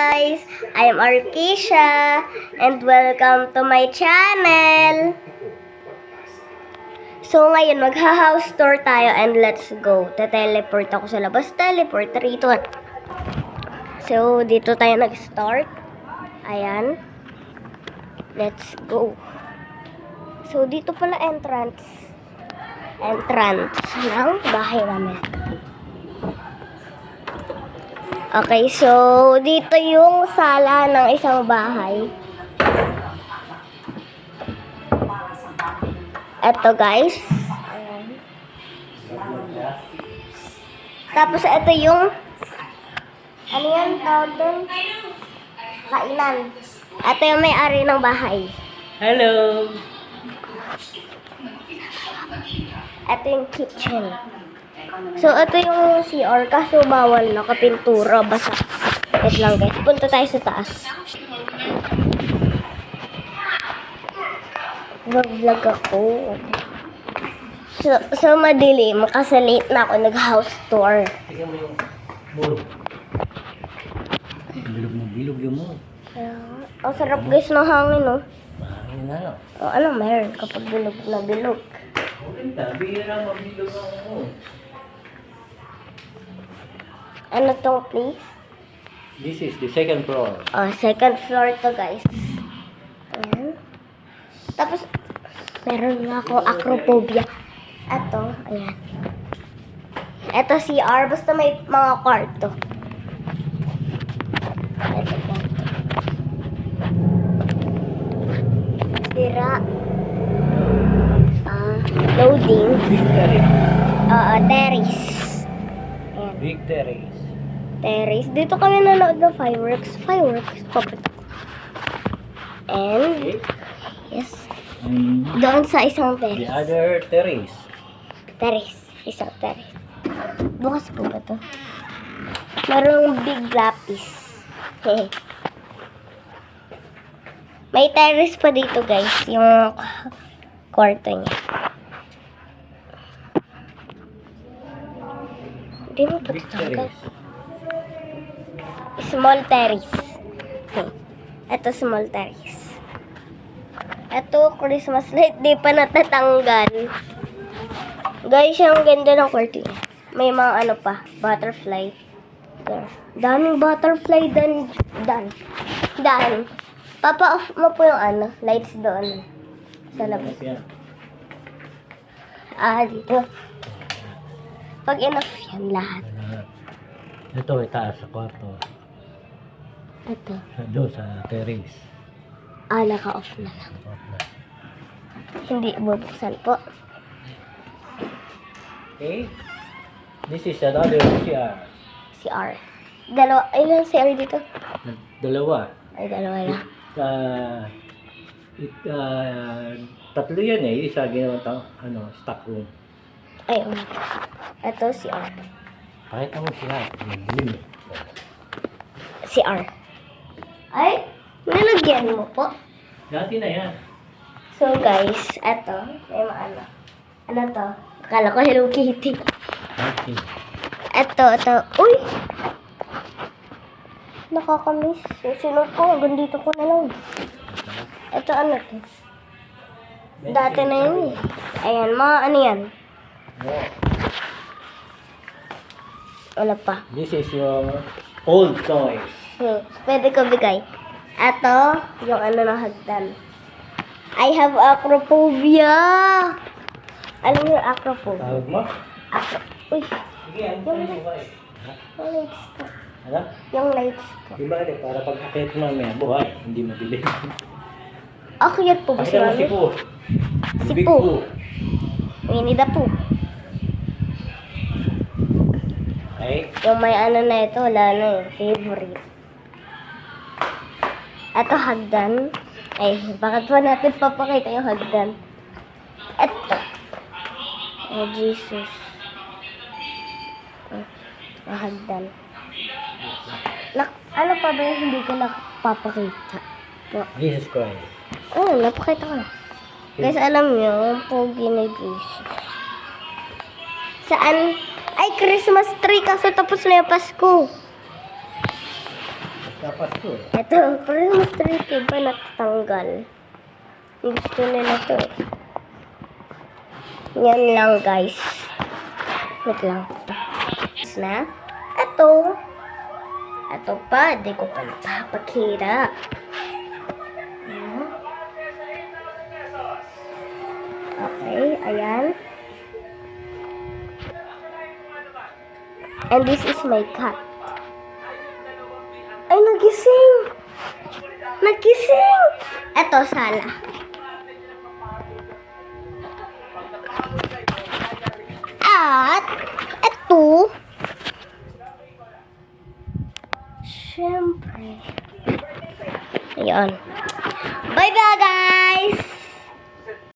guys! I'm Arkisha and welcome to my channel! So ngayon, magha-house tour tayo and let's go. Te-teleport ako sa labas. Teleport rito. So, dito tayo nag-start. Ayan. Let's go. So, dito pala entrance. Entrance ng bahay namin. Okay, so dito yung sala ng isang bahay. Eto guys. Ayan. Tapos ito yung ano yan tawag doon? Kainan. Ito yung may-ari ng bahay. Hello! Ito yung kitchen. So, ito yung CR. Kaso bawal nakapintura. Basta. Wait lang guys. Punta tayo sa taas. Vlog ako. So madilim. Kasi late na ako nag-house tour. Tingnan mo yung bowl. Bilog na bilog yung mo. Ang sarap guys ng hangin, no? Mahangin na, no? O, ano meron kapag bilog na bilog? Maganda, bihira mabilog ako. Ano tong place? This is the second floor. Oh, second floor to guys. Ayan. Tapos, meron nga ako acrophobia. Ito, ayan. Ito CR, basta may mga kwarto. Ito po. Sira. Loading. Big terrace. Terrace. Ayan. Big terrace. Terrace. Dito kami nanood ng fireworks. Fireworks. Pupunta ko. And, yes. Doon sa isang The terrace. other terrace. Terrace. Isang terrace. Bukas po ba ito? Merong big lapis. May terrace pa dito guys. Yung kwarto niya. Hindi mo pa Big tatanggal. terrace. Small terrace. Ito small terrace. Ito Christmas light. Di pa natatanggal. Guys, ang ganda ng kwarto niya. May mga ano pa. Butterfly. There. Daming butterfly dan. Papa-off mo po yung ano. Lights doon. Sa labas. Yan. Dito. Pag enough yan lahat. Ito, itaas sa kwarto. Ito. Doon sa terrace. Naka-off na lang. Hindi bubuksan po. Okay. This is another CR. CR. Dalawa. Ilan CR dito? Dalawa. Ay, dalawa na. Tatlo yan eh. Isa ginawang stock room. Ay, ito CR. Kahit mo siya. CR. Ay, nilagyan mo po. Dati na yan. So guys, ito. May mga ano. Ano to? Akala ko Hello Kitty. Dati. Ito. Uy! Nakakamiss. Sunod ko. Hanggang dito ko na lang. Ito ano to? Dati na yun eh. Ayan, mga ano yan? Wala pa. This is your old toys. Pwede ko bigay. Ito, yung ano ng hagdan. I have acrophobia. Alam mo yung acrophobia? Tawag mo? Uy, Sige, ano pa yung buhay? yung lights ko. Ano? Yung lights ko. Diba para pag akit mo may buhay, hindi mabili. Akyat po ba si Pakita mo si Mami? Pooh. Si Big Pooh. Pooh. Winnie the Pooh. Okay. Yung may ano na ito, wala na eh. Favorite. Ito, hagdan. Ay, bakit pa natin papakita yung hagdan? Ito. Oh, Jesus. Hagdan. Ano pa ba yung hindi ko nakapapakita? Po. Jesus Christ. Napakita ko na. Guys, alam nyo, ang pogi na Jesus. Saan? Ay, Christmas tree kasi tapos na yung Pasko. Papasko. Ito, Christmas tree tree ba natatanggal? Gusto nila to eh. Yan lang guys. Wait lang. Tapos na. Ito. Ito pa. Di ko pa napapakita. Ayan. Okay, ayan. And this is my cat. Ay, nagising! Nagising! Ito, sala. At, ito, syempre, ayan.